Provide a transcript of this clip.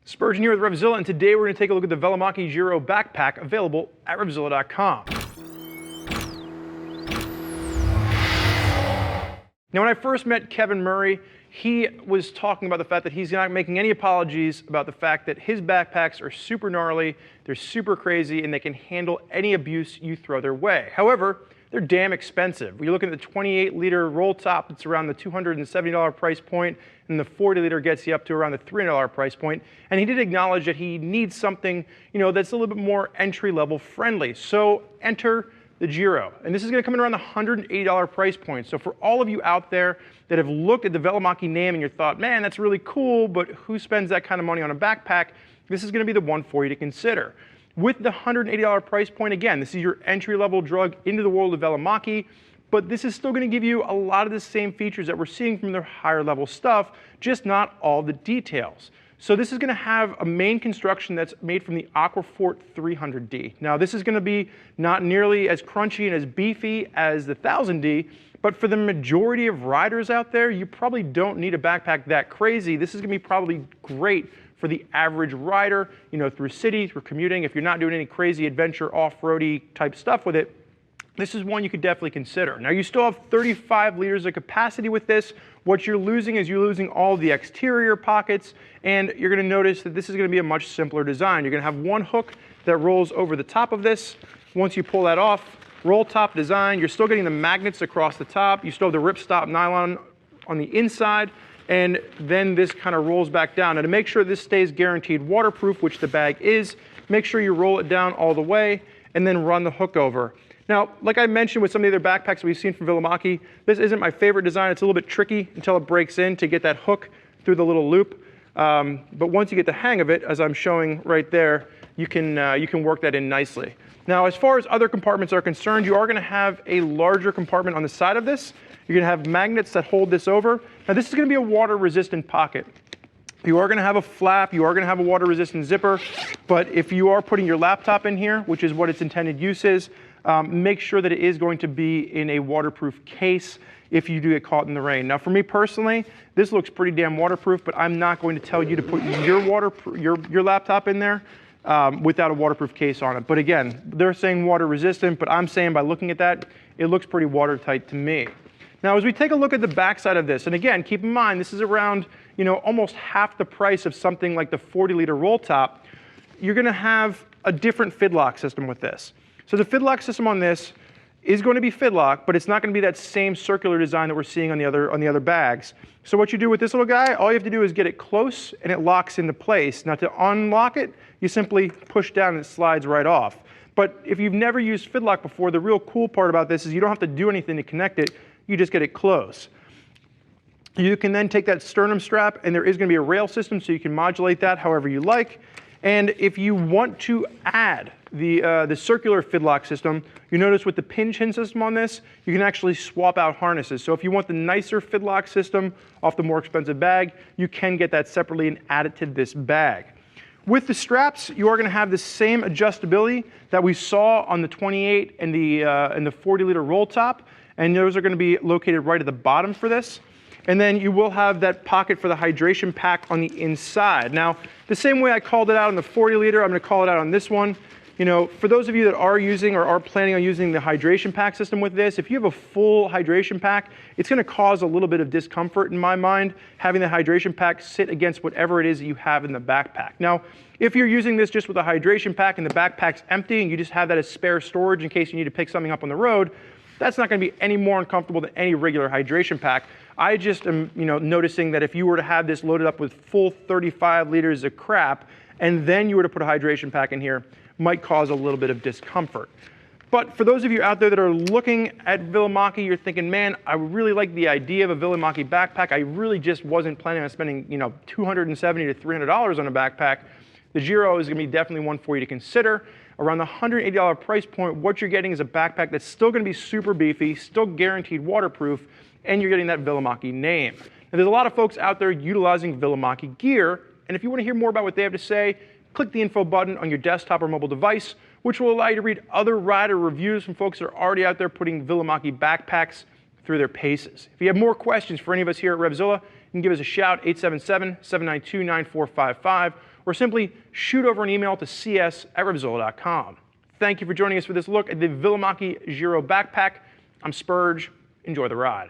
Spurgeon here with RevZilla, and today we're going to take a look at the Velomacchi Giro backpack available at RevZilla.com. Now, when I first met Kevin Murray, he was talking about the fact that he's not making any apologies about the fact that his backpacks are super gnarly, they're super crazy, and they can handle any abuse you throw their way. However, they're damn expensive. When you look at the 28-liter roll top, it's around the $270 price point, and the 40-liter gets you up to around the $300 price point. And he did acknowledge that he needs something, that's a little bit more entry-level friendly. So enter the Giro. And this is going to come in around the $180 price point. So for all of you out there that have looked at the Velomacchi name and you thought, man, that's really cool, but who spends that kind of money on a backpack? This is going to be the one for you to consider. With the $180 price point, again, this is your entry-level drug into the world of Velomacchi, but this is still going to give you a lot of the same features that we're seeing from their higher-level stuff, just not all the details. So this is going to have a main construction that's made from the Acquaforte 300D. Now, this is going to be not nearly as crunchy and as beefy as the 1000D, but for the majority of riders out there, you probably don't need a backpack that crazy. This is going to be probably great for the average rider, through city, through commuting. If you're not doing any crazy adventure, off-roady type stuff with it, this is one you could definitely consider. Now, you still have 35 liters of capacity with this. What you're losing is you're losing all the exterior pockets, and you're going to notice that this is going to be a much simpler design. You're going to have one hook that rolls over the top of this. Once you pull that off, roll top design, you're still getting the magnets across the top. You still have the ripstop nylon on the inside, and then this kind of rolls back down. Now, to make sure this stays guaranteed waterproof, which the bag is, make sure you roll it down all the way and then run the hook over. Now, like I mentioned with some of the other backpacks we've seen from Velomacchi, this isn't my favorite design. It's a little bit tricky until it breaks in to get that hook through the little loop. But once you get the hang of it, as I'm showing right there, you can work that in nicely. Now, as far as other compartments are concerned, you are going to have a larger compartment on the side of this. You're going to have magnets that hold this over. Now, this is going to be a water-resistant pocket. You are going to have a flap, you are going to have a water-resistant zipper, but if you are putting your laptop in here, which is what its intended use is, make sure that it is going to be in a waterproof case if you do get caught in the rain. Now, for me personally, this looks pretty damn waterproof, but I'm not going to tell you to put your laptop in there without a waterproof case on it. But again, they're saying water-resistant, but I'm saying by looking at that, it looks pretty watertight to me. Now, as we take a look at the backside of this, and again, keep in mind, this is around, almost half the price of something like the 40-liter roll top, you're going to have a different Fitlock system with this. So the Fitlock system on this is going to be Fitlock, but it's not going to be that same circular design that we're seeing on the other bags. So what you do with this little guy, all you have to do is get it close and it locks into place. Now, to unlock it, you simply push down and it slides right off. But if you've never used Fitlock before, the real cool part about this is you don't have to do anything to connect it. You just get it close. You can then take that sternum strap, and there is going to be a rail system, so you can modulate that however you like. And if you want to add the circular Fitlock system, you notice with the pin chin system on this, you can actually swap out harnesses. So if you want the nicer Fitlock system off the more expensive bag, you can get that separately and add it to this bag. With the straps, you are going to have the same adjustability that we saw on the 28 and the 40-liter roll top. And those are going to be located right at the bottom for this. And then you will have that pocket for the hydration pack on the inside. Now, the same way I called it out on the 40-liter, I'm going to call it out on this one. For those of you that are using or are planning on using the hydration pack system with this, if you have a full hydration pack, it's going to cause a little bit of discomfort in my mind, having the hydration pack sit against whatever it is that you have in the backpack. Now, if you're using this just with a hydration pack and the backpack's empty and you just have that as spare storage in case you need to pick something up on the road, that's not going to be any more uncomfortable than any regular hydration pack. I just am, noticing that if you were to have this loaded up with full 35 liters of crap, and then you were to put a hydration pack in here, might cause a little bit of discomfort. But for those of you out there that are looking at Velomacchi, you're thinking, man, I really like the idea of a Velomacchi backpack. I really just wasn't planning on spending, $270 to $300 on a backpack. The Giro is going to be definitely one for you to consider. Around the $180 price point, what you're getting is a backpack that's still going to be super beefy, still guaranteed waterproof, and you're getting that Velomacchi name. Now, there's a lot of folks out there utilizing Velomacchi gear, and if you want to hear more about what they have to say, click the info button on your desktop or mobile device, which will allow you to read other rider reviews from folks that are already out there putting Velomacchi backpacks through their paces. If you have more questions for any of us here at RevZilla, you can give us a shout, 877-792-9455, or simply shoot over an email to cs@revzilla.com. Thank you for joining us for this look at the Velomacchi Giro backpack. I'm Spurge. Enjoy the ride.